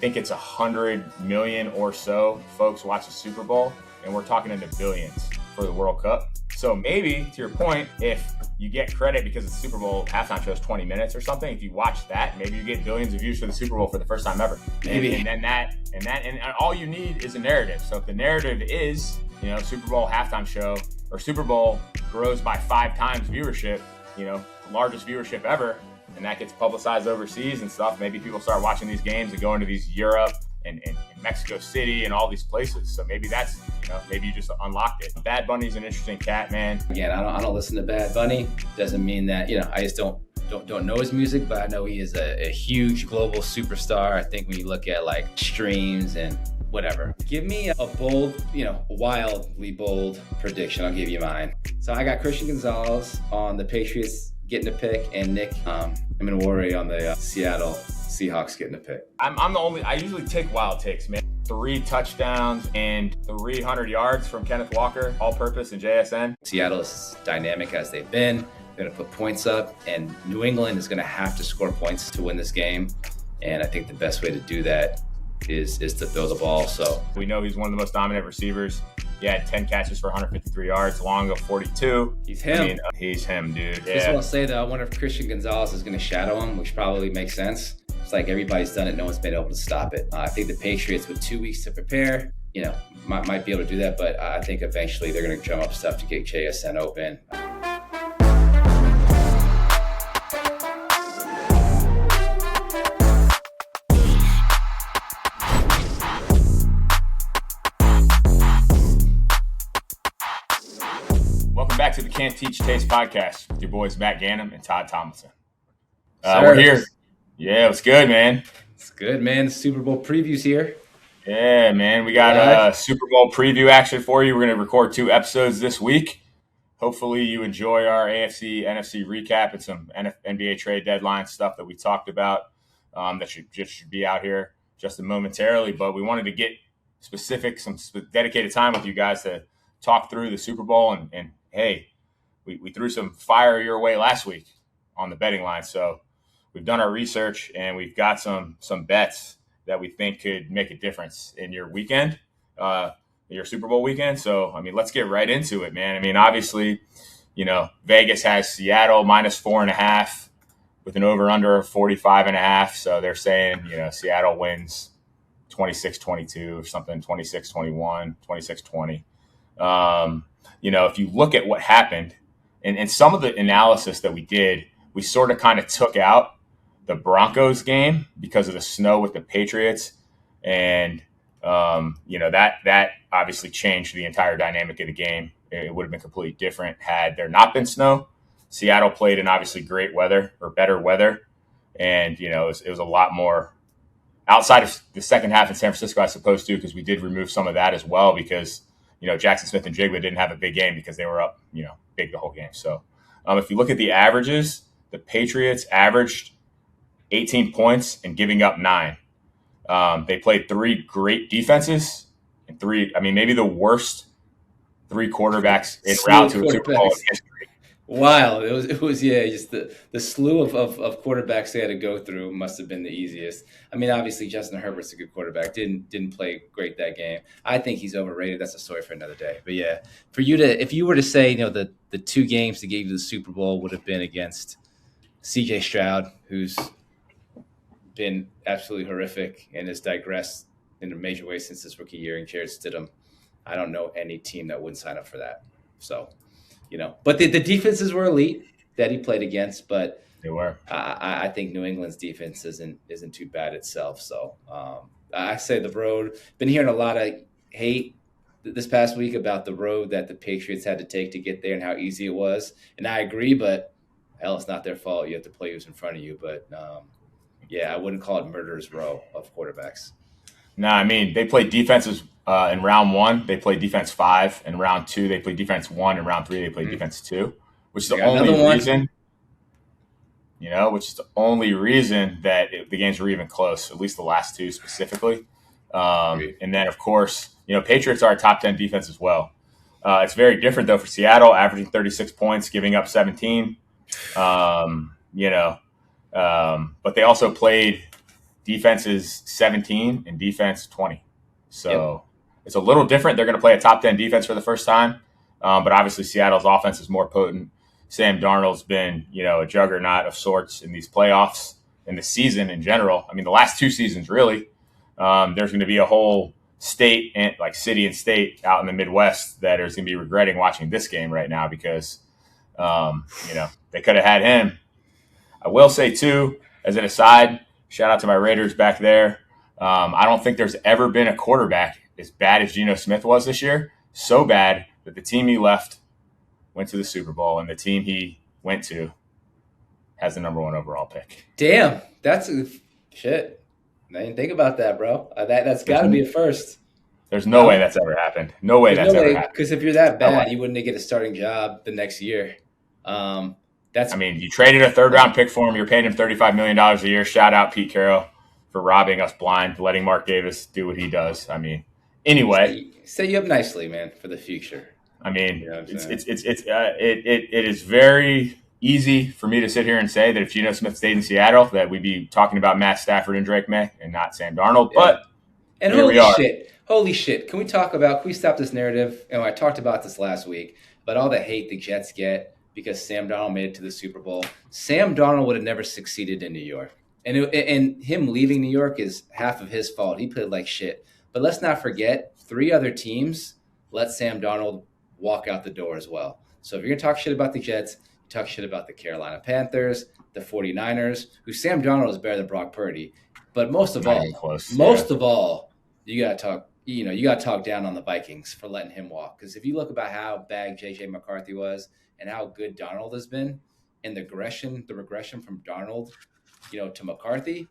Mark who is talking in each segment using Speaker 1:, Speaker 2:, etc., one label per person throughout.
Speaker 1: think it's 100 million or so folks watch the Super Bowl, and we're talking into billions for the World Cup. So maybe, to your point, if you get credit because the Super Bowl halftime show is 20 minutes or something, if you watch that, maybe you get billions of views for the Super Bowl for the first time ever.
Speaker 2: Maybe.
Speaker 1: And all you need is a narrative. So if the narrative is, Super Bowl halftime show or Super Bowl grows by 5 times viewership, the largest viewership ever, and that gets publicized overseas and stuff, maybe people start watching these games and going to these Europe and Mexico City and all these places. So maybe that's, maybe you just unlocked it. Bad Bunny's an interesting cat, man.
Speaker 2: Again, I don't listen to Bad Bunny. Doesn't mean that, I just don't know his music, but I know he is a huge global superstar. I think when you look at like streams and whatever, give me a bold, wildly bold prediction. I'll give you mine. So I got Christian Gonzalez on the Patriots getting a pick, and Nick Amenwari on the Seattle Seahawks getting a pick.
Speaker 1: I usually take wild takes, man. 3 touchdowns and 300 yards from Kenneth Walker, all-purpose and JSN.
Speaker 2: Seattle is as dynamic as they've been. They're going to put points up, and New England is going to have to score points to win this game. And I think the best way to do that is to throw the ball. So
Speaker 1: we know he's one of the most dominant receivers. He had 10 catches for 153 yards, long of 42.
Speaker 2: He's him.
Speaker 1: He's him, dude. Yeah.
Speaker 2: Just want to say, though, I wonder if Christian Gonzalez is going to shadow him, which probably makes sense. It's like everybody's done it. No one's been able to stop it. I think the Patriots, with 2 weeks to prepare, might be able to do that. But I think eventually they're going to drum up stuff to get JSN open.
Speaker 1: Welcome back to the Can't Teach Taste podcast with your boys Matt Gannum and Todd Tomlinson. We're here. Yeah, it's good, man.
Speaker 2: It's good, man. The Super Bowl preview's here.
Speaker 1: Yeah, man. We got a Super Bowl preview action for you. We're going to record 2 episodes this week. Hopefully you enjoy our AFC, NFC recap and some NBA trade deadline stuff that we talked about that should be out here just momentarily. But we wanted to get some dedicated time with you guys to talk through the Super Bowl. And hey, we threw some fire your way last week on the betting line. So we've done our research and we've got some bets that we think could make a difference in your weekend, your Super Bowl weekend. So, let's get right into it, man. Obviously, Vegas has Seattle -4.5 with an over-under of 45.5. So they're saying, Seattle wins 26-22 or something, 26-21, 26-20. If you look at what happened and some of the analysis that we did, we sort of kind of took out the Broncos game because of the snow with the Patriots. And, that obviously changed the entire dynamic of the game. It would have been completely different had there not been snow. Seattle played in obviously great weather or better weather. And, it was a lot more outside of the second half in San Francisco, I suppose, too, because we did remove some of that as well because, Jackson Smith and Jigba didn't have a big game because they were up, big the whole game. So if you look at the averages, the Patriots averaged 18 points and giving up 9. They played 3 great defenses and 3, maybe the worst 3 quarterbacks in route to a Super Bowl in history.
Speaker 2: Wild. It was just the slew of quarterbacks they had to go through must have been the easiest. Obviously Justin Herbert's a good quarterback. Didn't play great that game. I think he's overrated. That's a story for another day. But yeah, if you were to say, the 2 games to get you to the Super Bowl would have been against CJ Stroud, who's been absolutely horrific and has digressed in a major way since his rookie year, and Jared Stidham. I don't know any team that wouldn't sign up for that. So, but the defenses were elite that he played against, but
Speaker 1: they were.
Speaker 2: I think New England's defense isn't too bad itself. So I say the road. Been hearing a lot of hate this past week about the road that the Patriots had to take to get there and how easy it was. And I agree, but hell, it's not their fault. You have to play who's in front of you. But I wouldn't call it murderer's row of quarterbacks.
Speaker 1: No, they played defenses in round 1. They played defense 5. In round 2, they played defense 1. In round 3, they played defense 2, which is the only reason that the games were even close, at least the last 2 specifically. And then, of course, Patriots are a top 10 defense as well. It's very different, though, for Seattle, averaging 36 points, giving up 17. But they also played defense is 17 and defense 20. So It's a little different. They're going to play a top 10 defense for the first time. But obviously Seattle's offense is more potent. Sam Darnold's been, a juggernaut of sorts in these playoffs, in the season in general. I mean, the last 2 seasons, really. There's going to be a whole state, and like city and state out in the Midwest that is going to be regretting watching this game right now because, they could have had him. I will say, too, as an aside, shout out to my Raiders back there. I don't think there's ever been a quarterback as bad as Geno Smith was this year. So bad that the team he left went to the Super Bowl, and the team he went to has the number 1 overall pick.
Speaker 2: Damn, that's shit. I didn't think about that, bro. That's got to be a first.
Speaker 1: There's no way that's ever happened. No way that's ever happened.
Speaker 2: Because if you're that bad, you wouldn't get a starting job the next year.
Speaker 1: You traded a 3rd-round pick for him. You're paying him $35 million a year. Shout out Pete Carroll for robbing us blind, letting Mark Davis do what he does. Anyway,
Speaker 2: set you up nicely, man, for the future.
Speaker 1: It is very easy for me to sit here and say that if Geno Smith stayed in Seattle, that we'd be talking about Matt Stafford and Drake Maye and not Sam Darnold. Yeah. But here we are.
Speaker 2: Holy shit! Can we stop this narrative? I talked about this last week, but all the hate the Jets get because Sam Darnold made it to the Super Bowl. Sam Darnold would have never succeeded in New York, and him leaving New York is half of his fault. He played like shit. But let's not forget, 3 other teams let Sam Darnold walk out the door as well. So if you're going to talk shit about the Jets, you talk shit about the Carolina Panthers, the 49ers, who Sam Darnold is better than Brock Purdy. But most of all, you got to talk down on the Vikings for letting him walk. Because if you look about how bad J.J. McCarthy was and how good Darnold has been, and the regression from Darnold, to McCarthy,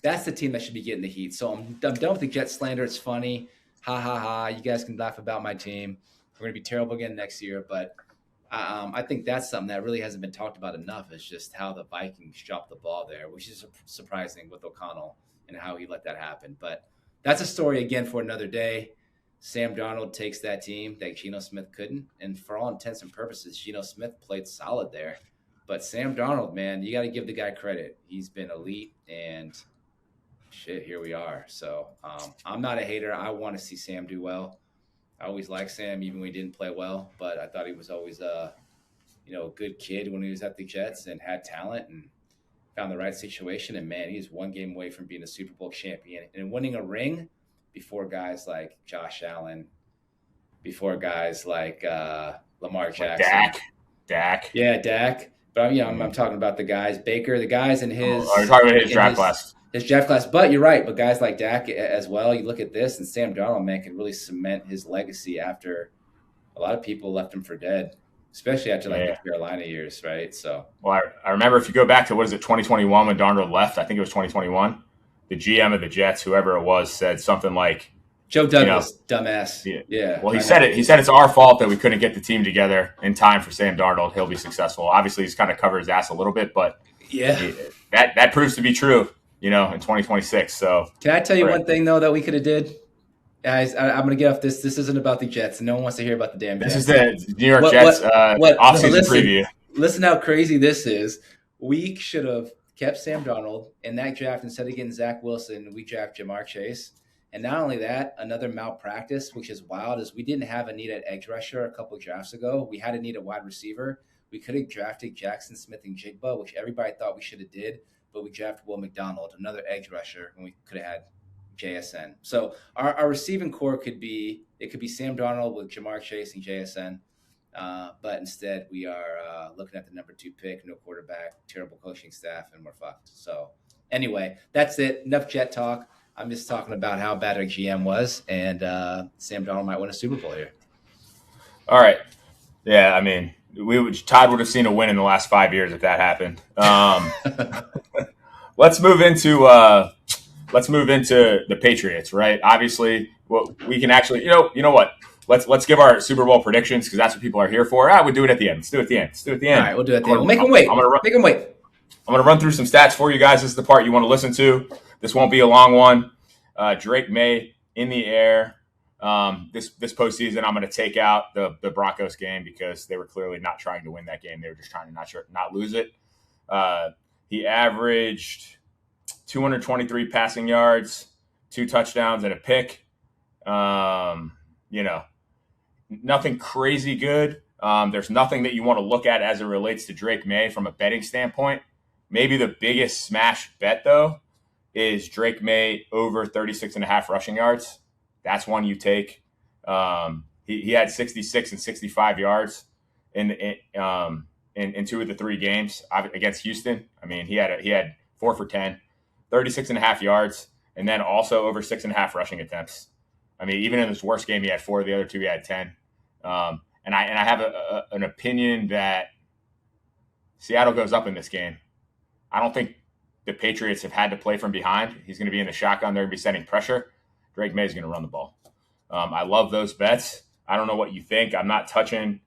Speaker 2: that's the team that should be getting the heat. So I'm done with the Jet slander. It's funny. Ha, ha, ha. You guys can laugh about my team. We're going to be terrible again next year. But I think that's something that really hasn't been talked about enough is just how the Vikings dropped the ball there, which is surprising with O'Connell and how he let that happen. But that's a story, again, for another day. Sam Darnold takes that team that Geno Smith couldn't. And for all intents and purposes, Geno Smith played solid there. But Sam Darnold, man, you got to give the guy credit. He's been elite, and shit, here we are. So I'm not a hater. I want to see Sam do well. I always liked Sam, even when he didn't play well. But I thought he was always a good kid when he was at the Jets and had talent and found the right situation. And, man, he's 1 game away from being a Super Bowl champion and winning a ring before guys like Josh Allen, before guys like Lamar Jackson.
Speaker 1: Dak.
Speaker 2: Yeah, Dak. But I'm talking about the guys, Baker, the guys in his.
Speaker 1: You're talking about his draft class.
Speaker 2: His draft class, but you're right. But guys like Dak as well. You look at this, and Sam Darnold, man, can really cement his legacy after a lot of people left him for dead, especially after the Carolina years, right? So,
Speaker 1: well, I remember if you go back to 2021 when Darnold left. I think it was 2021. The GM of the Jets, whoever it was, said something like,
Speaker 2: Joe Douglas, dumbass.
Speaker 1: Yeah. Well, he said it. He said it's our fault that we couldn't get the team together in time for Sam Darnold. He'll be successful. Obviously, he's kind of covered his ass a little bit, but that proves to be true, in 2026. So
Speaker 2: can I tell you one thing, though, that we could have did? Guys, I'm going to get off this. This isn't about the Jets. No one wants to hear about the damn Jets.
Speaker 1: This is the New York Jets offseason preview.
Speaker 2: Listen how crazy this is. We should have kept Sam Darnold in that draft. Instead of getting Zach Wilson, we draft Jamar Chase. And not only that, another malpractice, which is wild, is we didn't have a need at edge rusher a couple of drafts ago. We had a need at wide receiver. We could have drafted Jackson Smith and Jigba, which everybody thought we should have did, but we drafted Will McDonald, another edge rusher, and we could have had JSN. So our receiving core could be Sam Darnold with Jamar Chase and JSN, but instead we are looking at the number 2 pick, no quarterback, terrible coaching staff, and we're fucked. So anyway, that's it. Enough Jet talk. I'm just talking about how bad our GM was, and Sam Darnold might win a Super Bowl here.
Speaker 1: All right. Yeah, Todd would have seen a win in the last 5 years if that happened. Let's move into the Patriots, right? Obviously, we can actually, you know what? Let's give our Super Bowl predictions because that's what people are here for. We'll do it at the end. Let's do it at the end.
Speaker 2: All right, we'll do it at the end. We'll make them wait. Make them wait.
Speaker 1: I'm going to run through some stats for you guys. This is the part you want to listen to. This won't be a long one. Drake Maye in the air. This postseason, I'm going to take out the Broncos game because they were clearly not trying to win that game. They were just trying to not lose it. He averaged 223 passing yards, 2 touchdowns, and a pick. Nothing crazy good. There's nothing that you want to look at as it relates to Drake Maye from a betting standpoint. Maybe the biggest smash bet, though, is Drake Maye over 36.5 rushing yards. That's one you take. He had 66 and 65 yards in 2 of the 3 games against Houston. I mean, he had 4 for 10, 36.5 yards, and then also over 6.5 rushing attempts. I mean, even in his worst game, he had 4. The other 2, he had 10. And I have an opinion that Seattle goes up in this game. I don't think the Patriots have had to play from behind. He's going to be in the shotgun. They're going to be setting pressure. Drake Maye is going to run the ball. I love those bets. I don't know what you think. I'm not touching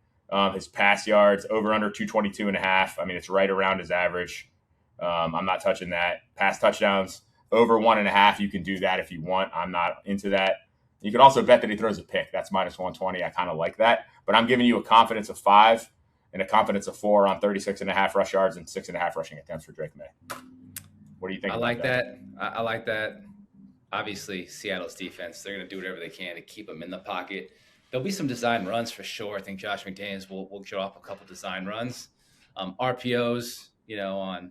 Speaker 1: his pass yards over under 222.5. I mean, it's right around his average. I'm not touching that. Pass touchdowns over 1.5. You can do that if you want. I'm not into that. You can also bet that he throws a pick. That's minus 120. I kind of like that. But I'm giving you a confidence of 5 and a confidence of 4 on 36.5 rush yards and 6.5 rushing attempts for Drake Maye. What do you think?
Speaker 2: I like that. I like that. Obviously, Seattle's defense, they're going to do whatever they can to keep him in the pocket. There'll be some design runs for sure. I think Josh McDaniels will draw up a couple design runs. RPOs, on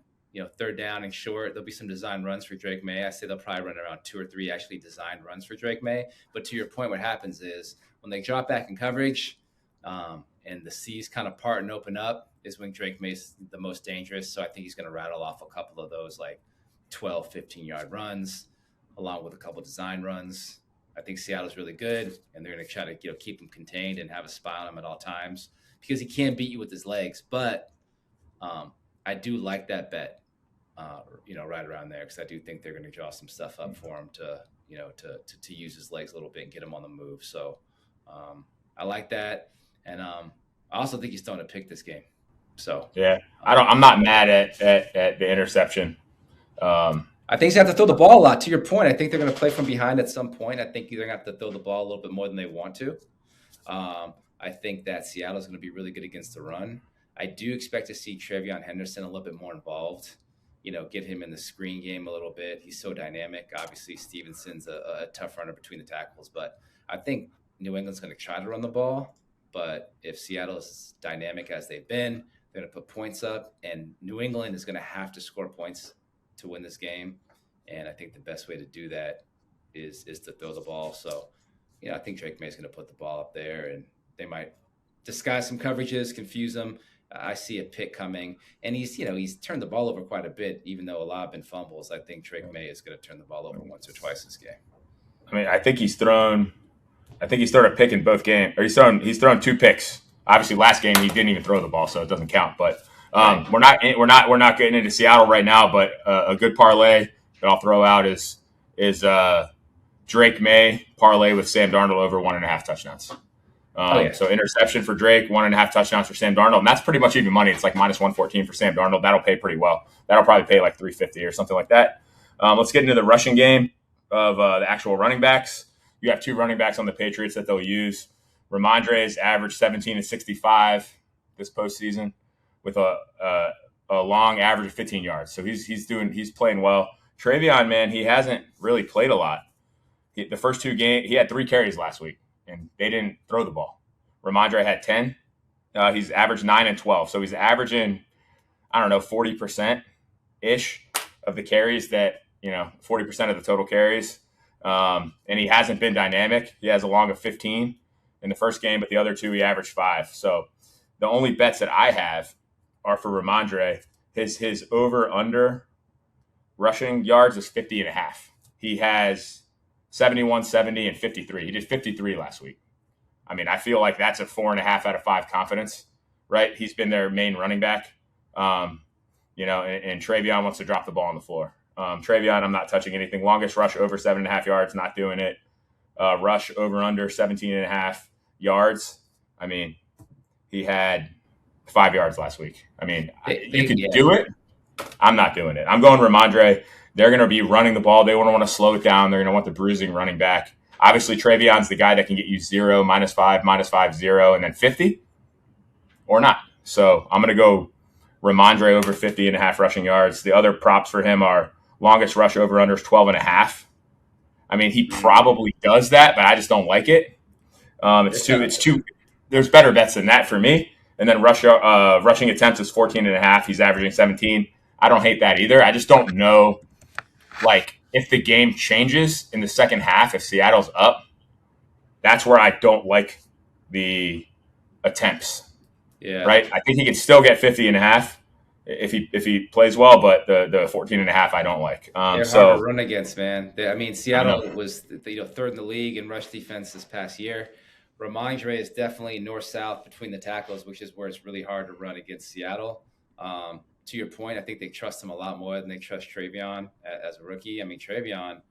Speaker 2: third down and short, there'll be some design runs for Drake Maye. I say they'll probably run around 2 or 3 actually designed runs for Drake Maye. But to your point, what happens is when they drop back in coverage and the C's kind of part and open up is when Drake Maye's the most dangerous. So I think he's going to rattle off a couple of those like 12, 15-yard runs along with a couple design runs. I think Seattle's really good, and they're going to try to keep him contained and have a spy on him at all times because he can beat you with his legs. But I do like that bet, right around there because I do think they're going to draw some stuff up for him to use his legs a little bit and get him on the move. So I like that, and I also think he's throwing a pick this game. So
Speaker 1: yeah, I'm not mad at the interception.
Speaker 2: I think he's going to have to throw the ball a lot. To your point, I think they're going to play from behind at some point. I think they're going to have to throw the ball a little bit more than they want to. I think that Seattle's going to be really good against the run. I do expect to see Trevion Henderson a little bit more involved, get him in the screen game a little bit. He's so dynamic. Obviously, Stevenson's a tough runner between the tackles, but I think New England's going to try to run the ball. But if Seattle's as dynamic as they've been, they're going to put points up, and New England is going to have to score points to win this game. And I think the best way to do that is to throw the ball. So, I think Drake Maye is going to put the ball up there, and they might disguise some coverages, confuse them. I see a pick coming, and he's turned the ball over quite a bit, even though a lot have been fumbles. I think Drake Maye is going to turn the ball over once or twice this game.
Speaker 1: I mean, I think he's thrown a pick in both games, or he's thrown 2 picks. Obviously, last game he didn't even throw the ball, so it doesn't count. But we're not getting into Seattle right now. But a good parlay that I'll throw out is Drake Maye parlay with Sam Darnold over 1.5 touchdowns. So interception for Drake, 1.5 touchdowns for Sam Darnold, and that's pretty much even money. It's like minus 114 for Sam Darnold. That'll pay pretty well. That'll probably pay like 350 or something like that. Let's get into the rushing game of the actual running backs. You have 2 running backs on the Patriots that they'll use. Ramondre's averaged 17 and 65 this postseason with a long average of 15 yards. So he's playing well. Trevion, man, he hasn't really played a lot. The first 2 games, he had 3 carries last week, and they didn't throw the ball. Ramondre had 10. He's averaged 9 and 12. So he's averaging, 40%-ish of the carries that, 40% of the total carries. And he hasn't been dynamic. He has a long of 15 in the first game, but the other 2, he averaged 5. So the only bets that I have are for Ramondre. His over-under rushing yards is 50.5. He has 71, 70, and 53. He did 53 last week. I mean, I feel like that's a 4.5 out of 5 confidence, right? He's been their main running back, and Trevion wants to drop the ball on the floor. Trevion, I'm not touching anything. Longest rush over 7.5 yards, not doing it. Rush over under 17.5 yards. I mean, he had 5 yards last week. I mean, you could do it. I'm not doing it. I'm going Ramondre. They're going to be running the ball. They want to slow it down. They're going to want the bruising running back. Obviously, Trevion's the guy that can get you 0, -5, -5, 0, and then 50 or not. So I'm going to go Ramondre over 50.5 rushing yards. The other props for him are longest rush over under is 12.5. I mean, he probably does that, but I just don't like it. It's too. There's better bets than that for me. And then rushing attempts is 14.5. He's averaging 17. I don't hate that either. I just don't know, like, if the game changes in the second half, if Seattle's up, that's where I don't like the attempts.
Speaker 2: Yeah.
Speaker 1: Right. I think he can still get 50.5 if he plays well, but the 14.5 I don't like.
Speaker 2: They're hard to run against, man. Seattle was third in the league in rush defense this past year. Ramondre is definitely north-south between the tackles, which is where it's really hard to run against Seattle. To your point, I think they trust him a lot more than they trust Travion as a rookie. I mean, Travion,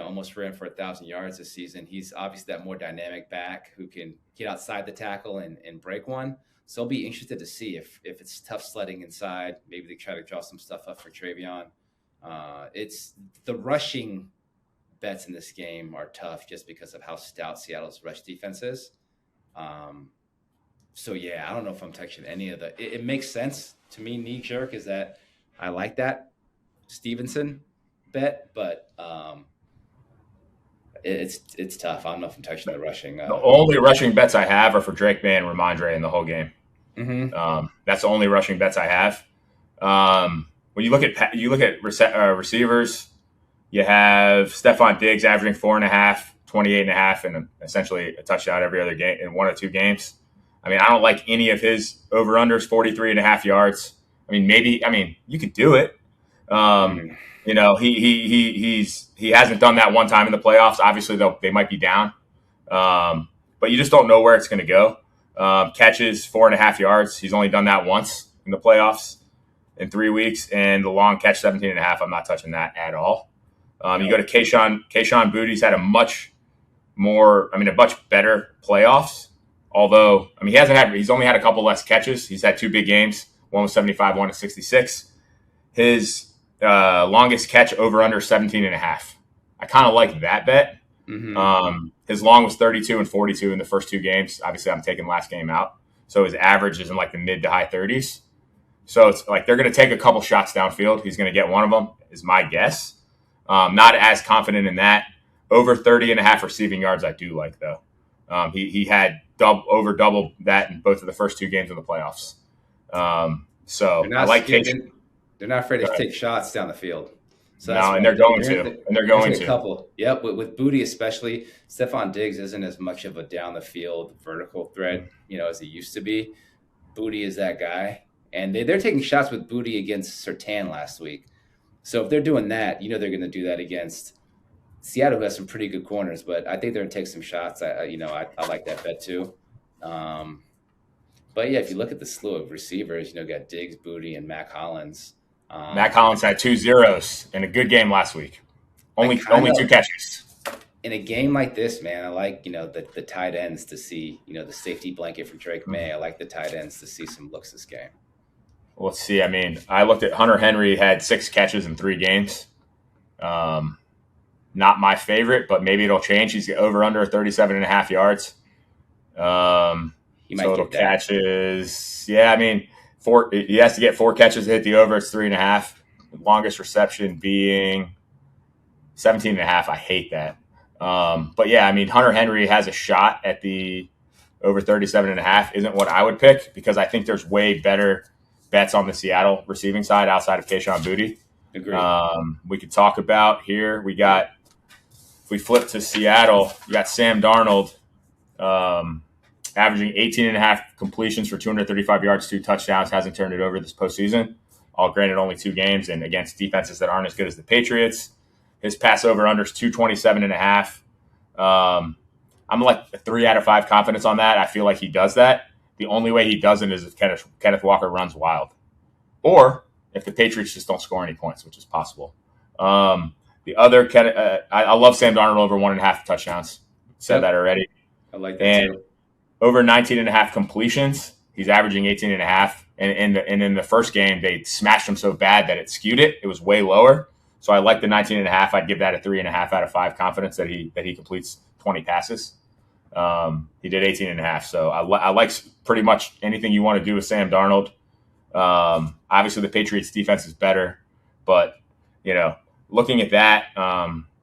Speaker 2: almost ran for 1,000 yards this season. He's obviously that more dynamic back who can get outside the tackle and break one. So I'll be interested to see if it's tough sledding inside. Maybe they try to draw some stuff up for Travion. It's the rushing bets in this game are tough just because of how stout Seattle's rush defense is. So yeah, I don't know if I'm touching any of the. It makes sense to me. Knee jerk is that I like that Stevenson bet, but it's tough. I don't know if I'm touching the rushing.
Speaker 1: The only rushing bets I have are for Drake Maye and Ramondre in the whole game.
Speaker 2: Mm-hmm.
Speaker 1: That's the only rushing bets I have. When you look at receivers. You have Stephon Diggs averaging 4.5, 28.5, and essentially a touchdown every other game in one or two games. I mean, I don't like any of his over-unders, 43.5 yards. I mean, you could do it. He hasn't done that one time in the playoffs. Obviously, they might be down. But you just don't know where it's going to go. Catches, 4.5 yards. He's only done that once in the playoffs in 3 weeks. And the long catch, 17.5. I'm not touching that at all. You go to Kayshon Boutte's had a much better playoffs. Although, he's only had a couple less catches. He's had two big games. One was 75, one was 66. His longest catch over under 17.5. I kind of like that bet.
Speaker 2: Mm-hmm.
Speaker 1: His long was 32 and 42 in the first two games. Obviously, I'm taking last game out. So his average is in like the mid to high 30s. So it's like they're going to take a couple shots downfield. He's going to get one of them, is my guess. Not as confident in that. Over 30.5 receiving yards, I do like, though. He had over double that in both of the first two games of the playoffs. So I like Kayshon.
Speaker 2: They're not afraid to take shots down the field. So
Speaker 1: they're going to.
Speaker 2: A couple. Yep, with Boutte especially. Stephon Diggs isn't as much of a down the field vertical threat, as he used to be. Boutte is that guy. And they're taking shots with Boutte against Surtain last week. So if they're doing that, they're going to do that against Seattle, who has some pretty good corners. But I think they're going to take some shots. I like that bet too. But yeah, if you look at the slew of receivers, got Diggs, Boutte, and Mac Hollins.
Speaker 1: Mac Hollins had 2 zeros in a good game last week. Only 2 catches.
Speaker 2: In a game like this, man, I like the tight ends to see the safety blanket for Drake Maye. I like the tight ends to see some looks this game.
Speaker 1: Let's see. I looked at Hunter Henry had 6 catches in 3 games. Not my favorite, but maybe it'll change. He's over under 37.5 yards. Total catches. Yeah, he has to get 4 catches to hit the over. It's 3.5. Longest reception being 17.5. I hate that. But yeah, Hunter Henry has a shot at the over 37.5. Isn't what I would pick because I think there's way better bets on the Seattle receiving side outside of Kayshon Boutte.
Speaker 2: Agreed.
Speaker 1: We could talk about here. If we flip to Seattle, you got Sam Darnold averaging 18.5 completions for 235 yards, 2 touchdowns. Hasn't turned it over this postseason. All granted, only 2 games and against defenses that aren't as good as the Patriots. His pass over under is 227.5. I'm like a 3 out of 5 confidence on that. I feel like he does that. The only way he doesn't is if Kenneth Walker runs wild. Or if the Patriots just don't score any points, which is possible. The other, I love Sam Darnold over 1.5 touchdowns. Said that already.
Speaker 2: I like that too.
Speaker 1: Over 19.5 completions. He's averaging 18.5. And in the first game, they smashed him so bad that it skewed it. It was way lower. So I like the 19.5. I'd give that a 3.5 out of 5 confidence that he completes 20 passes. He did 18.5. So I like pretty much anything you want to do with Sam Darnold. Obviously, the Patriots defense is better, but looking at that,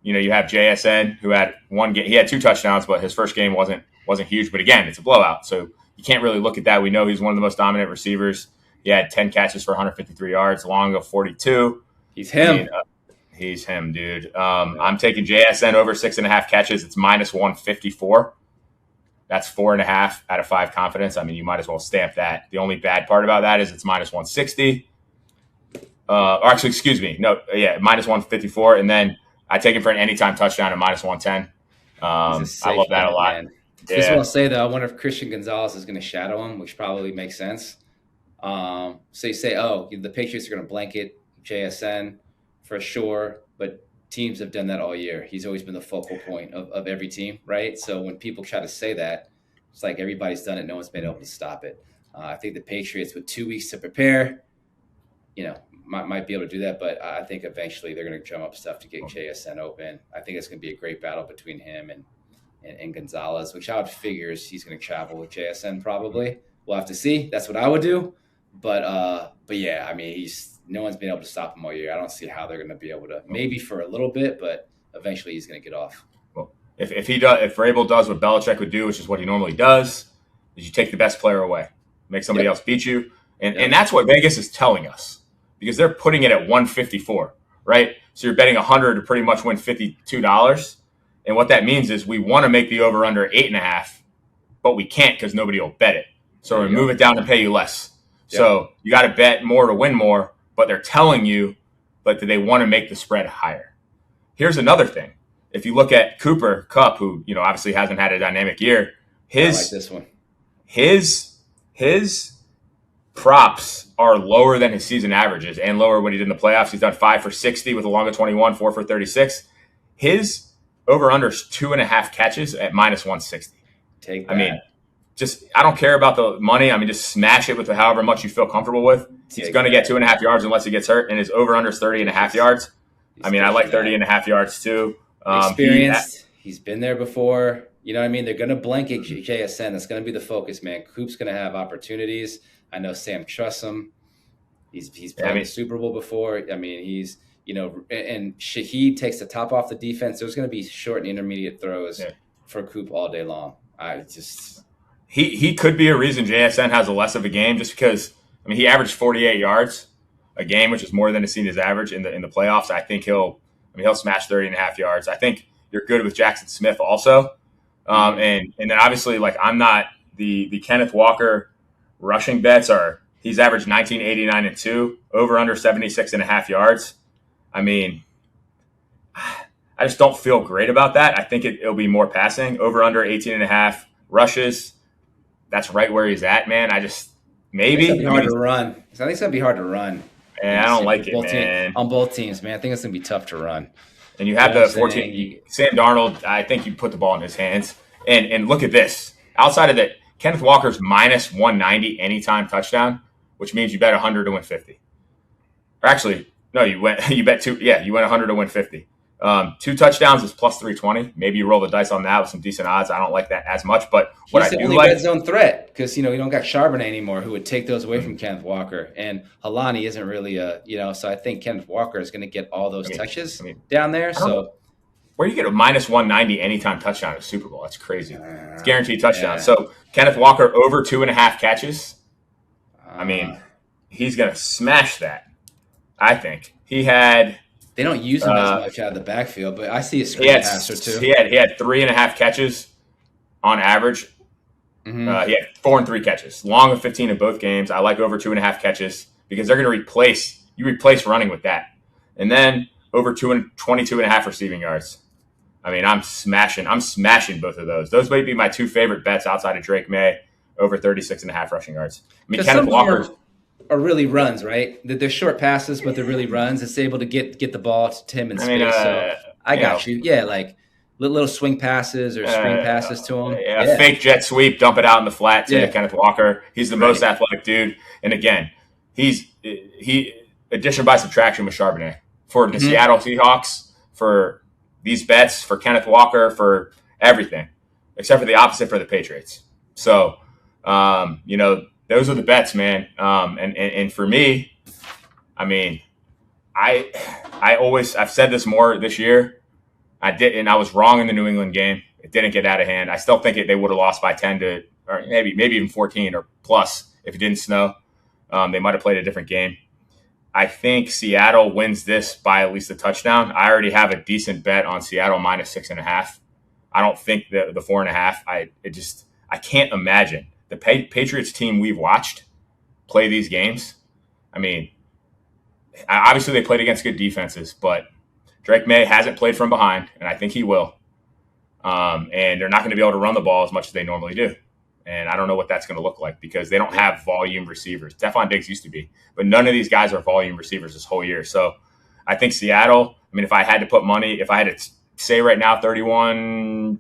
Speaker 1: you have JSN who had one game. He had 2 touchdowns, but his first game wasn't huge. But again, it's a blowout, so you can't really look at that. We know he's one of the most dominant receivers. He had 10 catches for 153 yards, long of 42.
Speaker 2: He's him.
Speaker 1: He's him, dude. I'm taking JSN over 6.5 catches. It's minus 154. That's 4.5 out of 5 confidence. I mean, you might as well stamp that. The only bad part about that is it's minus 160. Or actually, excuse me. No, yeah, minus 154. And then I take him for an anytime touchdown at minus 110. I love that a lot.
Speaker 2: Man. Yeah. Just want to say, though, I wonder if Christian Gonzalez is going to shadow him, which probably makes sense. So you say, the Patriots are going to blanket JSN for sure, but teams have done that all year. He's always been the focal point of every team, right? So when people try to say that, it's like everybody's done it. No one's been able to stop it. I think the Patriots, with 2 weeks to prepare, might be able to do that. But I think eventually they're going to drum up stuff to get JSN open. I think it's going to be a great battle between him and Gonzalez, which I would figure is he's going to travel with JSN probably. We'll have to see. That's what I would do. But yeah, I mean, no one's been able to stop him all year. I don't see how they're going to be able to. Maybe for a little bit, but eventually he's going to get off.
Speaker 1: Well, if Vrabel does what Belichick would do, which is what he normally does, is you take the best player away, make somebody else beat you, and that's what Vegas is telling us because they're putting it at 154, right? So you're betting 100 to pretty much win $52, and what that means is we want to make the over under 8.5, but we can't because nobody will bet it. So we move it down to pay you less. Yep. So you got to bet more to win more, but they're telling you that they want to make the spread higher. Here's another thing. If you look at Cooper Kupp, who obviously hasn't had a dynamic year,
Speaker 2: I like this one.
Speaker 1: His props are lower than his season averages and lower when he did in the playoffs. He's done 5 for 60 with a long of 21, 4 for 36. His over-under is 2.5 catches at minus 160.
Speaker 2: Take that.
Speaker 1: I mean, I don't care about the money. I mean, just smash it with however much you feel comfortable with. He's going to get 2.5 yards unless he gets hurt, and his over-under is 30.5 yards. I mean, I like 30.5 yards too.
Speaker 2: Experienced. He's been there before. You know what I mean? They're going to blanket JSN. That's going to be the focus, man. Coop's going to have opportunities. I know Sam trusts him. He's played the Super Bowl before. I mean, he's and Shaheed takes the top off the defense. There's going to be short and intermediate throws for Coop all day long.
Speaker 1: He could be a reason JSN has a less of a game just because, he averaged 48 yards a game, which is more than his senior's average in the playoffs. I think he'll smash 30.5 yards. I think you're good with Jackson Smith also. And then obviously, I'm not the Kenneth Walker rushing bets he's averaged 19, 89, and 2, over under 76.5 yards. I mean, I just don't feel great about that. I think it'll be more passing, over under 18.5 rushes. That's right where he's at, man. Maybe.
Speaker 2: It's hard to run. I think it's going to be hard to run.
Speaker 1: Man, I don't like it, man.
Speaker 2: On both teams, man. I think it's going to be tough to run.
Speaker 1: And you have the 14. Sam Darnold, I think you put the ball in his hands. And look at this. Outside of that, Kenneth Walker's minus 190 anytime touchdown, which means you bet 100 to win 50. Or actually, no, you bet 2. Yeah, you went 100 to win 50. 2 touchdowns is plus 320. Maybe you roll the dice on that with some decent odds. I don't like that as much, but what I do like, he's the only
Speaker 2: red zone threat because you don't got Charbonnet anymore who would take those away from Kenneth Walker, and Halani isn't really so I think Kenneth Walker is going to get all those touches down there. So
Speaker 1: where do you get a minus 190 anytime touchdown in a Super Bowl? That's crazy. It's guaranteed touchdown. So Kenneth Walker over 2.5 catches. He's going to smash that. I think he had.
Speaker 2: They don't use him as much out of the backfield, but I see a screen passer too.
Speaker 1: He had 3.5 catches on average. Mm-hmm. He had 4 and 3 catches, long of 15 in both games. I like over 2.5 catches because they're going to replace running with that, and then over 22.5 receiving yards. I'm smashing both of those. Those might be my 2 favorite bets outside of Drake Maye, over 36.5 rushing yards. Kenneth Walker.
Speaker 2: Are really runs, right? They're short passes, but they're really runs. It's able to get the ball to him in space. I got you. Yeah, like little swing passes or screen passes to him.
Speaker 1: A fake jet sweep, dump it out in the flat to Kenneth Walker. He's the most athletic dude. And again, he addition by subtraction with Charbonnet for the Seattle Seahawks, for these bets, for Kenneth Walker, for everything, except for the opposite for the Patriots. So, those are the bets, man. And for me, I've said this more this year. I was wrong in the New England game. It didn't get out of hand. I still think they would have lost by 10 to, or maybe even 14 or plus if it didn't snow. They might have played a different game. I think Seattle wins this by at least a touchdown. I already have a decent bet on Seattle minus 6.5. I don't think the 4.5. I can't imagine the Patriots team we've watched play these games. I mean, obviously they played against good defenses, but Drake Maye hasn't played from behind, and I think he will. And they're not going to be able to run the ball as much as they normally do. And I don't know what that's going to look like because they don't have volume receivers. Stephon Diggs used to be, but none of these guys are volume receivers this whole year. So I think Seattle, I mean, if I had to put money, if I had to say right now 31-20,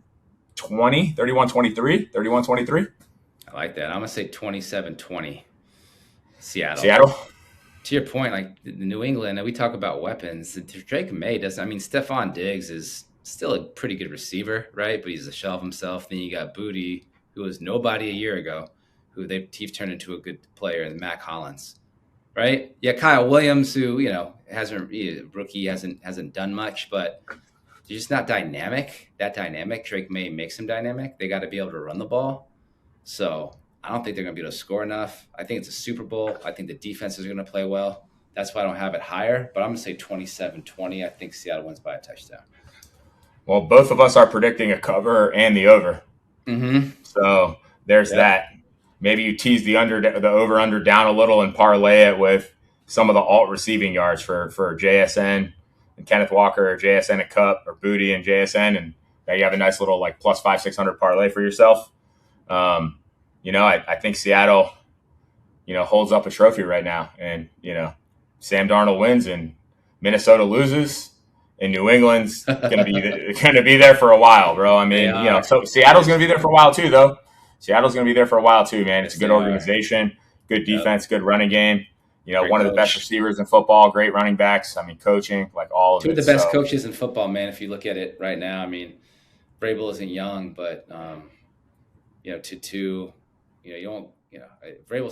Speaker 1: 31-23, 31-23.
Speaker 2: I like that. I'm going to say 27-20.
Speaker 1: Seattle.
Speaker 2: To your point, like the New England, we talk about weapons. Drake Maye doesn't. I mean, Stephon Diggs is still a pretty good receiver, right? But he's a shell of himself. Then you got Booty, who was nobody a year ago, who they've turned into a good player, and Mac Hollins, right? Yeah, Kyle Williams, who hasn't done much, but he's just not dynamic. That dynamic, Drake Maye makes him dynamic. They got to be able to run the ball. So I don't think they're going to be able to score enough. I think it's a Super Bowl. I think the defense is going to play well. That's why I don't have it higher, but I'm going to say 27-20. I think Seattle wins by a touchdown.
Speaker 1: Well, both of us are predicting a cover and the over.
Speaker 2: Mm-hmm.
Speaker 1: So there's that. Maybe you tease the over-under down a little and parlay it with some of the alt receiving yards for JSN and Kenneth Walker, or JSN and Cup, or Booty and JSN, and you have a nice little like plus 500-600 parlay for yourself. I think Seattle, holds up a trophy right now, and Sam Darnold wins and Minnesota loses. And New England's going to be there for a while, bro. I mean, so Seattle's going to be there for a while too, though. Seattle's going to be there for a while too, man. It's a good organization, good defense, good running game. One of the best receivers in football, great running backs. I mean, coaching, like all of it.
Speaker 2: Two of the best coaches in football, man. If you look at it right now, I mean, Vrabel isn't young, but Vrabel's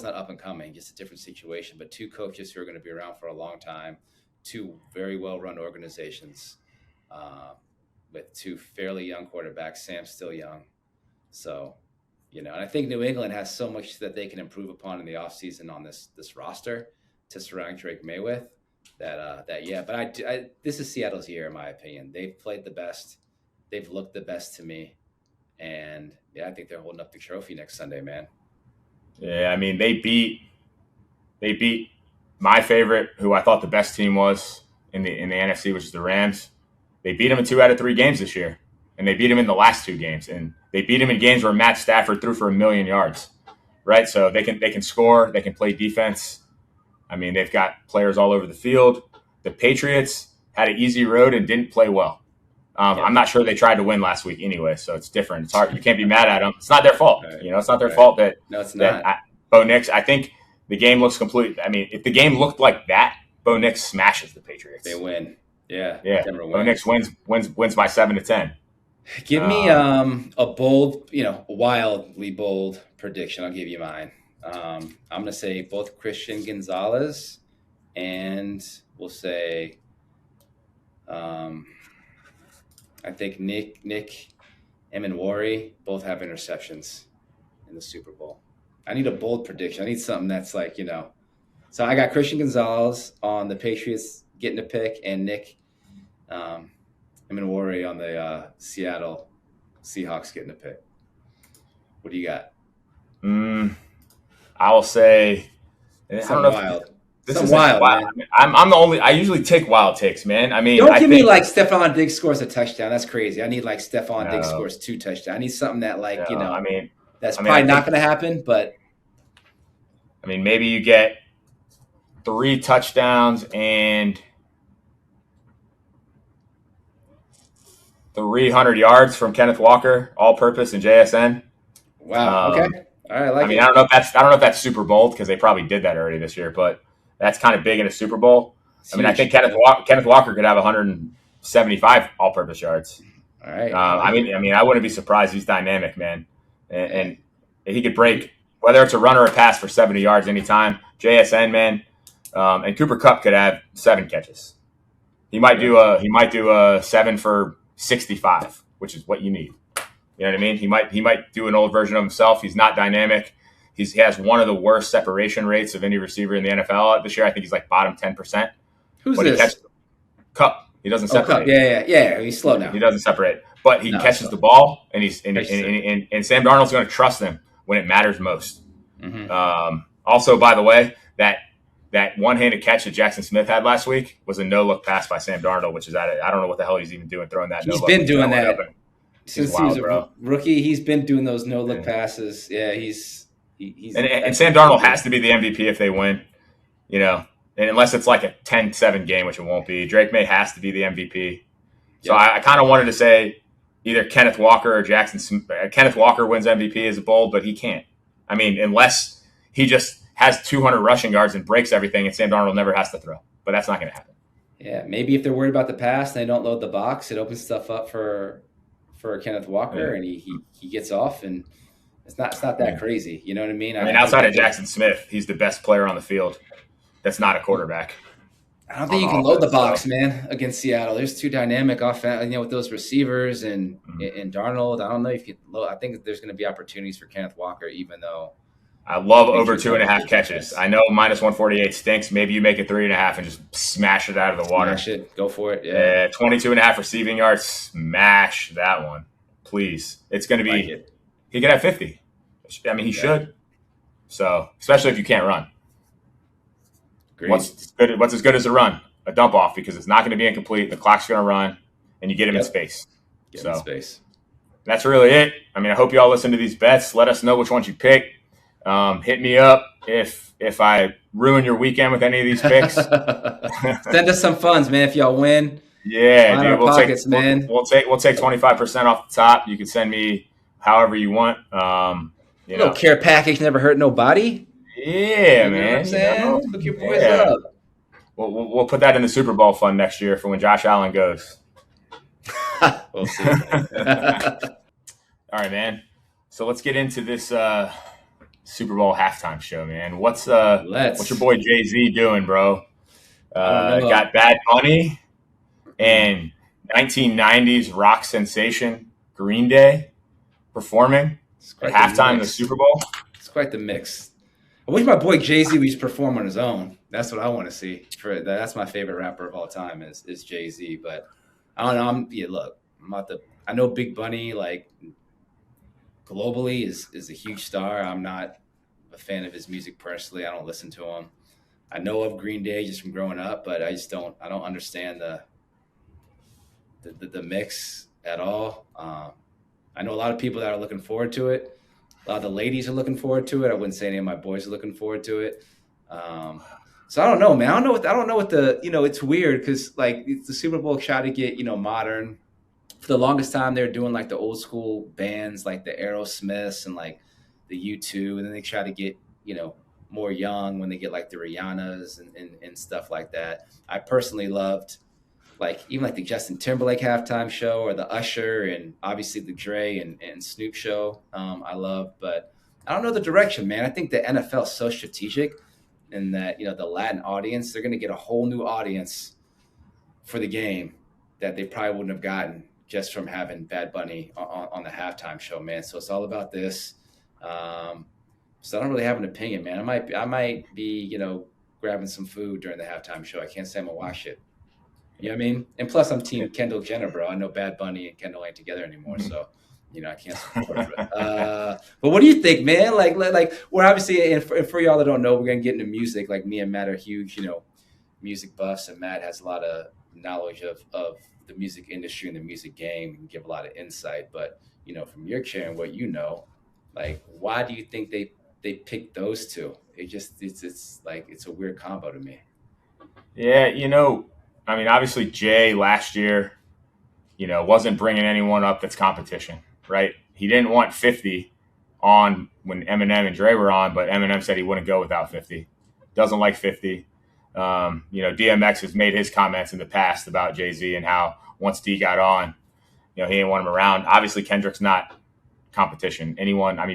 Speaker 2: not up and coming. Just a different situation. But two coaches who are going to be around for a long time. Two very well-run organizations with two fairly young quarterbacks. Sam's still young. So, and I think New England has so much that they can improve upon in the offseason on this roster to surround Drake Maye with but this is Seattle's year, in my opinion. They've played the best. They've looked the best to me. And, I think they're holding up the trophy next Sunday, man.
Speaker 1: Yeah, I mean, they beat my favorite, who I thought the best team was in the NFC, which is the Rams. They beat them in 2 out of 3 games this year, and they beat them in the last 2 games, and they beat them in games where Matt Stafford threw for 1,000,000 yards, right? So they can score, they can play defense. I mean, they've got players all over the field. The Patriots had an easy road and didn't play well. I'm not sure they tried to win last week anyway, so it's different. It's hard. You can't be mad at them. It's not their fault. Right. It's not their fault that.
Speaker 2: No, it's not.
Speaker 1: Bo Nix, I think the game looks complete. I mean, if the game looked like that, Bo Nix smashes the Patriots.
Speaker 2: They win. Yeah.
Speaker 1: Bo Nix wins by 7 to 10.
Speaker 2: Give me a bold, wildly bold prediction. I'll give you mine. I'm going to say both Christian Gonzalez and we'll say, I think Nick Emenwari both have interceptions in the Super Bowl. I need a bold prediction. I need something that's like, So I got Christian Gonzalez on the Patriots getting a pick and Nick Emenwari on the Seattle Seahawks getting a pick. What do you got?
Speaker 1: I will say, I don't know.
Speaker 2: Wild.
Speaker 1: This is wild. Man. I'm the only. I usually take wild takes, man. I mean,
Speaker 2: don't give me like Stephon Diggs scores a touchdown. That's crazy. I need like Stephon Diggs scores 2 touchdowns. I need something that that's probably not going to happen. But
Speaker 1: I mean, maybe you get 3 touchdowns and 300 yards from Kenneth Walker, all-purpose and JSN.
Speaker 2: Wow. Okay. All right.
Speaker 1: I don't know if that's super bold because they probably did that already this year, but that's kind of big in a Super Bowl. I mean, I think Kenneth Walker could have 175 all-purpose yards.
Speaker 2: All right.
Speaker 1: I mean, I wouldn't be surprised. He's dynamic, man, and he could break whether it's a run or a pass for 70 yards anytime. JSN, man, And Cooper Kupp could have 7 catches. He might do a 7 for 65, which is what you need. You know what I mean? He might do an old version of himself. He's not dynamic. He has one of the worst separation rates of any receiver in the NFL this year. I think he's like bottom 10%.
Speaker 2: Who's this?
Speaker 1: Kupp. He doesn't separate.
Speaker 2: Yeah. He's slow now.
Speaker 1: He doesn't separate, but he catches the ball, and and Sam Darnold's going to trust him when it matters most. Mm-hmm. Also, by the way, that one-handed catch that Jackson Smith had last week was a no-look pass by Sam Darnold, which is I don't know what the hell he's even doing throwing that.
Speaker 2: He's been doing that since
Speaker 1: wild,
Speaker 2: he was a rookie. He's been doing those no-look passes. Yeah, he's
Speaker 1: and Sam Darnold has to be the MVP if they win, you know, and unless it's like a 10-7 game, which it won't be. Drake Maye has to be the MVP. So I kind of wanted to say either Kenneth Walker or Jackson Smith. Kenneth Walker wins MVP as a bold, but he can't. I mean, unless he just has 200 rushing yards and breaks everything, and Sam Darnold never has to throw. But that's not going to happen.
Speaker 2: Yeah, maybe if they're worried about the pass and they don't load the box, it opens stuff up for Kenneth Walker, and he gets off, and it's not that crazy. You know what I mean?
Speaker 1: I mean, outside of Jackson Smith, he's the best player on the field. That's not a quarterback.
Speaker 2: I don't think you can load the box, man, against Seattle. There's too dynamic offense, with those receivers and Darnold. I don't know if you can load. I think there's going to be opportunities for Kenneth Walker, even though
Speaker 1: I love over 2.5 catches. I know minus 148 stinks. Maybe you make it 3.5 and just smash it out of the water.
Speaker 2: Smash it. Go for it.
Speaker 1: Yeah. 22.5 receiving yards. Smash that one, please. It's going to be. He could have 50. I mean, he should. So, especially if you can't run. Agreed. What's as good as a run? A dump off, because it's not going to be incomplete. The clock's going to run, and you get him in space.
Speaker 2: Get him in space.
Speaker 1: That's really it. I mean, I hope you all listen to these bets. Let us know which ones you pick. Hit me up if I ruin your weekend with any of these picks.
Speaker 2: Send us some funds, man. If y'all win,
Speaker 1: yeah, dude,
Speaker 2: we'll take
Speaker 1: 25% off the top. You can send me however you want.
Speaker 2: No care package never hurt nobody.
Speaker 1: Yeah, man.
Speaker 2: Hook your boys up.
Speaker 1: We'll put that in the Super Bowl fund next year for when Josh Allen goes.
Speaker 2: We'll see.
Speaker 1: All right, man. So let's get into this Super Bowl halftime show, man. What's your boy Jay-Z doing, bro? Got Bad Bunny and 1990s rock sensation Green Day performing at halftime of the Super Bowl.
Speaker 2: It's quite the mix. I wish my boy Jay-Z would just perform on his own. That's what I want to see. That's my favorite rapper of all time is Jay-Z. But I don't know. I know Big Bunny, like, globally is a huge star. I'm not a fan of his music personally. I don't listen to him. I know of Green Day just from growing up, but I don't understand the mix at all. I know a lot of people that are looking forward to it. A lot of the ladies are looking forward to it. I wouldn't say any of my boys are looking forward to it. So I don't know, man. I don't know what it's weird because like the Super Bowl tried to get, modern. For the longest time, they were doing like the old school bands, like the Aerosmiths and like the U2. And then they try to get, more young when they get like the Rihannas and stuff like that. I personally loved even the Justin Timberlake halftime show or the Usher and obviously the Dre and Snoop show. I love, but I don't know the direction, man. I think the NFL is so strategic in that, the Latin audience, they're going to get a whole new audience for the game that they probably wouldn't have gotten just from having Bad Bunny on the halftime show, man. So it's all about this. So I don't really have an opinion, man. I might be, grabbing some food during the halftime show. I can't say I'm gonna watch it. You know what I mean? And plus, I'm team Kendall Jenner, bro. I know Bad Bunny and Kendall ain't together anymore, so I can't support it. But what do you think, man? Like we're obviously, and for y'all that don't know, we're gonna get into music. Like me and Matt are huge, music buffs, and Matt has a lot of knowledge of the music industry and the music game, and give a lot of insight. But from your chair and what like, why do you think they picked those two? It's a weird combo to me.
Speaker 1: Yeah, I mean, obviously Jay last year, wasn't bringing anyone up that's competition, right? He didn't want 50 on when Eminem and Dre were on, but Eminem said he wouldn't go without 50. Doesn't like 50. DMX has made his comments in the past about Jay-Z and how once D got on, he didn't want him around. Obviously, Kendrick's not competition.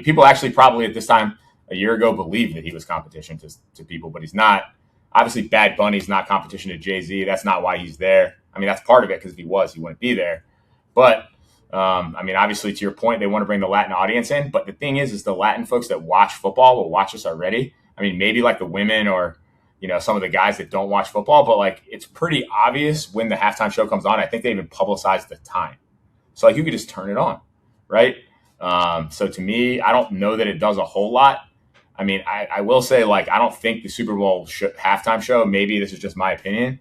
Speaker 1: People actually probably at this time a year ago believed that he was competition to people, but he's not. Obviously, Bad Bunny's not competition to Jay-Z. That's not why he's there. I mean, that's part of it, because if he was, he wouldn't be there. But I mean, obviously, to your point, they want to bring the Latin audience in. But the thing is the Latin folks that watch football will watch us already. I mean, maybe like the women or, some of the guys that don't watch football, but like it's pretty obvious when the halftime show comes on. I think they even publicized the time. So like you could just turn it on, right? So to me, I don't know that it does a whole lot. I mean, I will say, like, I don't think the Super Bowl halftime show, maybe this is just my opinion,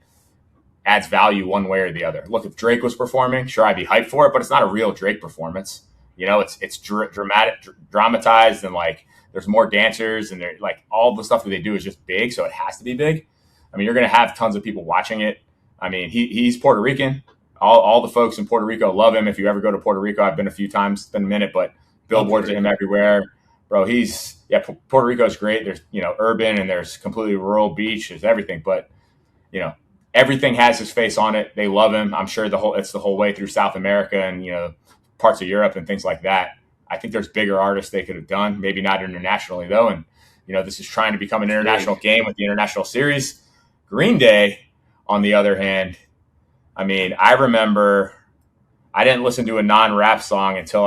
Speaker 1: adds value one way or the other. Look, if Drake was performing, sure, I'd be hyped for it, but it's not a real Drake performance. It's dramatized, and like there's more dancers, and they're like all the stuff that they do is just big, so it has to be big. I mean, you're going to have tons of people watching it. I mean, he's Puerto Rican. All the folks in Puerto Rico love him. If you ever go to Puerto Rico, I've been a few times, it's been a minute, but billboards of him everywhere. Bro, Puerto Rico is great. There's, urban, and there's completely rural beach, there's everything, but everything has his face on it. They love him. I'm sure it's the whole way through South America and, parts of Europe and things like that. I think there's bigger artists they could have done, maybe not internationally though. And, this is trying to become an international game with the international series. Green Day, on the other hand, I mean, I remember I didn't listen to a non-rap song until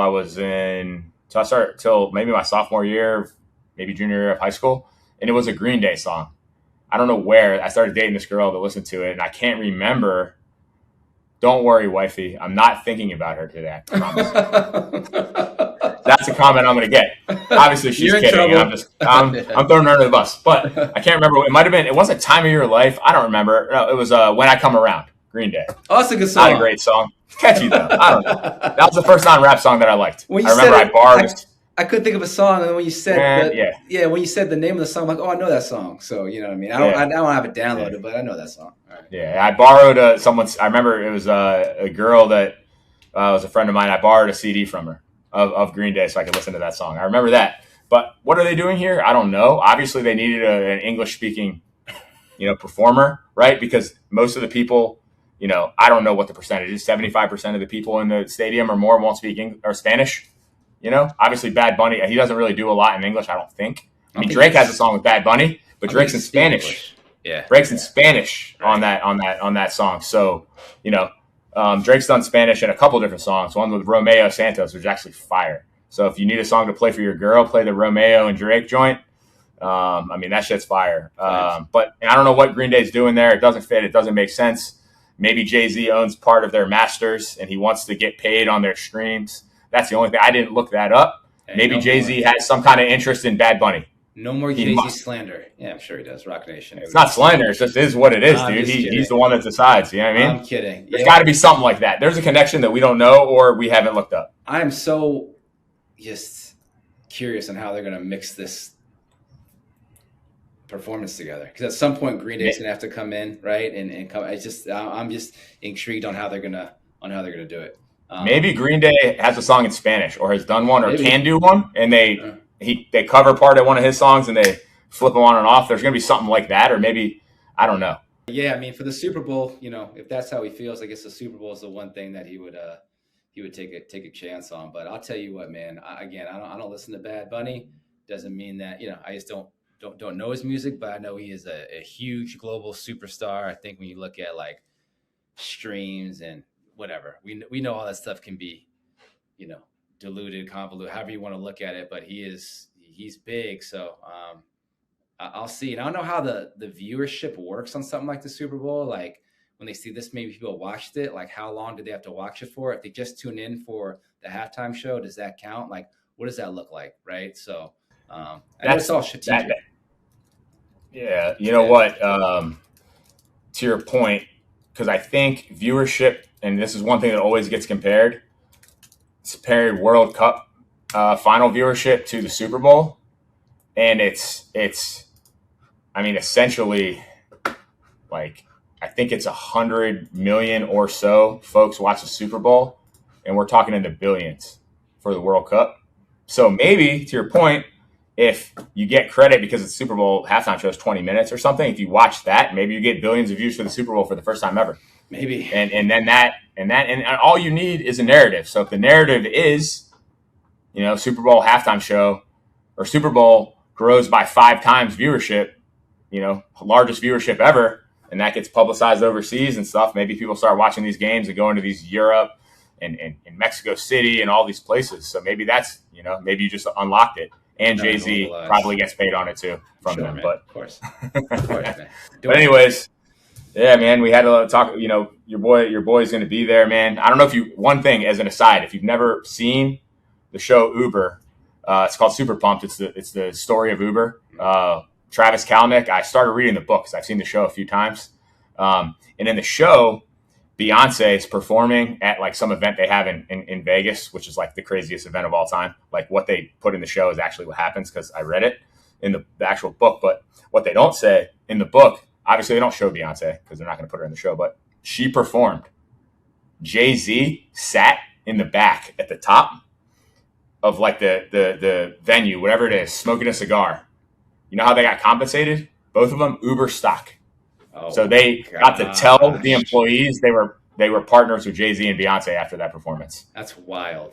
Speaker 1: maybe my sophomore year, maybe junior year of high school. And it was a Green Day song. I don't know where. I started dating this girl to listen to it, and I can't remember. Don't worry, wifey. I'm not thinking about her today. I promise. That's a comment I'm going to get. Obviously, she's kidding. I'm throwing her under the bus. But I can't remember. It might have been. It wasn't Time of Your Life. I don't remember. No, it was When I Come Around. Green Day.
Speaker 2: Oh, that's a good song.
Speaker 1: Not a great song. Catchy though. I don't know. That was the first non-rap song that I liked. I remember I borrowed.
Speaker 2: I couldn't think of a song, and then when you said when you said the name of the song, I'm like, oh, I know that song. So you know what I mean. I don't have it downloaded, but I know that song. All right.
Speaker 1: Yeah, I borrowed someone's. I remember it was a girl that was a friend of mine. I borrowed a CD from her of Green Day so I could listen to that song. I remember that. But what are they doing here? I don't know. Obviously, they needed an English-speaking, performer, right? Because most of the people, I don't know what the percentage is. 75% of the people in the stadium or more won't speak English or Spanish. Obviously Bad Bunny, he doesn't really do a lot in English, I don't think. I mean, Drake has a song with Bad Bunny, but Drake's in Spanish.
Speaker 2: English. Yeah.
Speaker 1: Drake's in Spanish on that song. So, Drake's done Spanish in a couple different songs. One with Romeo Santos, which is actually fire. So if you need a song to play for your girl, play the Romeo and Drake joint. I mean, that shit's fire. But I don't know what Green Day's doing there. It doesn't fit. It doesn't make sense. Maybe Jay-Z owns part of their masters and he wants to get paid on their streams. That's the only thing. I didn't look that up. And maybe Jay-Z has some kind of interest in Bad Bunny.
Speaker 2: No more Jay-Z slander. Yeah, I'm sure he does. Rock Nation.
Speaker 1: It's not slander. It just is what it is, dude. He's the one that decides. You know what I mean?
Speaker 2: I'm kidding.
Speaker 1: There's got to be something like that. There's a connection that we don't know or we haven't looked up.
Speaker 2: I am so just curious on how they're going to mix this performance together. Because at some point, Green Day's going to have to come in, right? And come. I'm just intrigued on how they're going to do it.
Speaker 1: Maybe Green Day has a song in Spanish or has done one or can do one, and they cover part of one of his songs and they flip them on and off. There's going to be something like that, or maybe, I don't know.
Speaker 2: Yeah, I mean, for the Super Bowl, if that's how he feels, I guess the Super Bowl is the one thing that he would take a chance on. But I'll tell you what, man. I don't listen to Bad Bunny. Doesn't mean that I just don't know his music, but I know he is a huge global superstar. I think when you look at like streams and whatever, we know all that stuff can be, diluted, convoluted, however you want to look at it. But he's big, so I'll see. And I don't know how the viewership works on something like the Super Bowl. Like when they see this, maybe people watched it. Like how long do they have to watch it for? If they just tune in for the halftime show, does that count? Like what does that look like, right? So that's all strategic.
Speaker 1: Yeah, you know what? To your point, because I think viewership, and this is one thing that always gets compared. It's compared World Cup final viewership to the Super Bowl, and it's I mean, essentially, like I think it's 100 million or so folks watch the Super Bowl, and we're talking in the billions for the World Cup. So maybe to your point, if you get credit because the Super Bowl halftime show is 20 minutes or something, if you watch that, maybe you get billions of views for the Super Bowl for the first time ever.
Speaker 2: Maybe.
Speaker 1: And all you need is a narrative. So if the narrative is, Super Bowl halftime show or Super Bowl grows by 5 times viewership, largest viewership ever, and that gets publicized overseas and stuff. Maybe people start watching these games and going to these Europe and Mexico City and all these places. So maybe that's, maybe you just unlocked it. And Jay-Z probably gets paid on it too from them.
Speaker 2: Man.
Speaker 1: But
Speaker 2: of course, man.
Speaker 1: But anyways, yeah, man, we had a talk. Your boy's going to be there, man. I don't know one thing as an aside, if you've never seen the show Uber, it's called Super Pumped. It's the story of Uber. Travis Kalanick. I started reading the books. I've seen the show a few times. And in the show, Beyonce is performing at like some event they have in Vegas, which is like the craziest event of all time. Like what they put in the show is actually what happens because I read it in the actual book. But what they don't say in the book, obviously they don't show Beyonce because they're not going to put her in the show, but she performed. Jay-Z sat in the back at the top of like the venue, whatever it is, smoking a cigar. You know how they got compensated? Both of them Uber stock.
Speaker 2: Oh,
Speaker 1: so they got to tell the employees they were partners with Jay-Z and Beyonce after that performance.
Speaker 2: That's wild.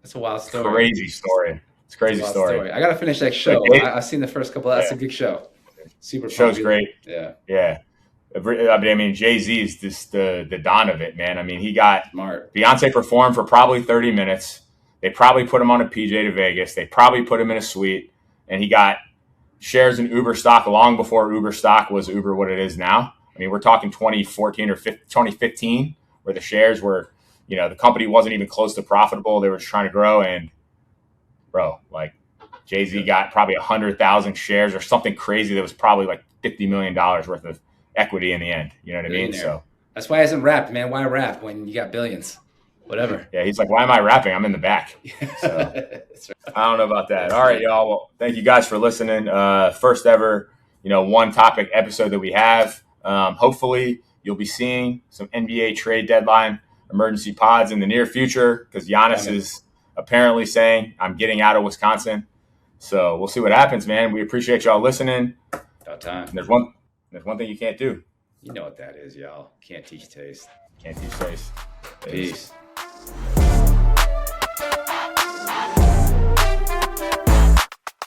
Speaker 2: That's a wild story.
Speaker 1: Crazy story. It's a crazy story.
Speaker 2: I got to finish that show. I've seen the first couple. That's a good show. Super
Speaker 1: show's great.
Speaker 2: Yeah.
Speaker 1: I mean, Jay-Z is just the don of it, man. I mean, he got
Speaker 2: smart.
Speaker 1: Beyonce performed for probably 30 minutes. They probably put him on a PJ to Vegas. They probably put him in a suite, and he got shares in Uber stock long before Uber stock was Uber what it is now. I mean, we're talking 2014 or 2015, where the shares were, the company wasn't even close to profitable. They were just trying to grow, and bro, like Jay-Z got probably 100,000 shares or something crazy that was probably like $50 million worth of equity in the end. You know what I mean? So
Speaker 2: that's why he hasn't rapped, man. Why rap when you got billions? Whatever.
Speaker 1: Yeah, he's like, why am I rapping? I'm in the back. So
Speaker 2: That's right.
Speaker 1: I don't know about that. All right, y'all. Well, thank you guys for listening. First ever, one topic episode that we have. Hopefully you'll be seeing some NBA trade deadline emergency pods in the near future because Giannis is apparently saying I'm getting out of Wisconsin. So we'll see what happens, man. We appreciate y'all listening.
Speaker 2: About time.
Speaker 1: There's one thing you can't do.
Speaker 2: You know what that is, y'all. Can't teach taste.
Speaker 1: Can't teach taste.
Speaker 2: Peace.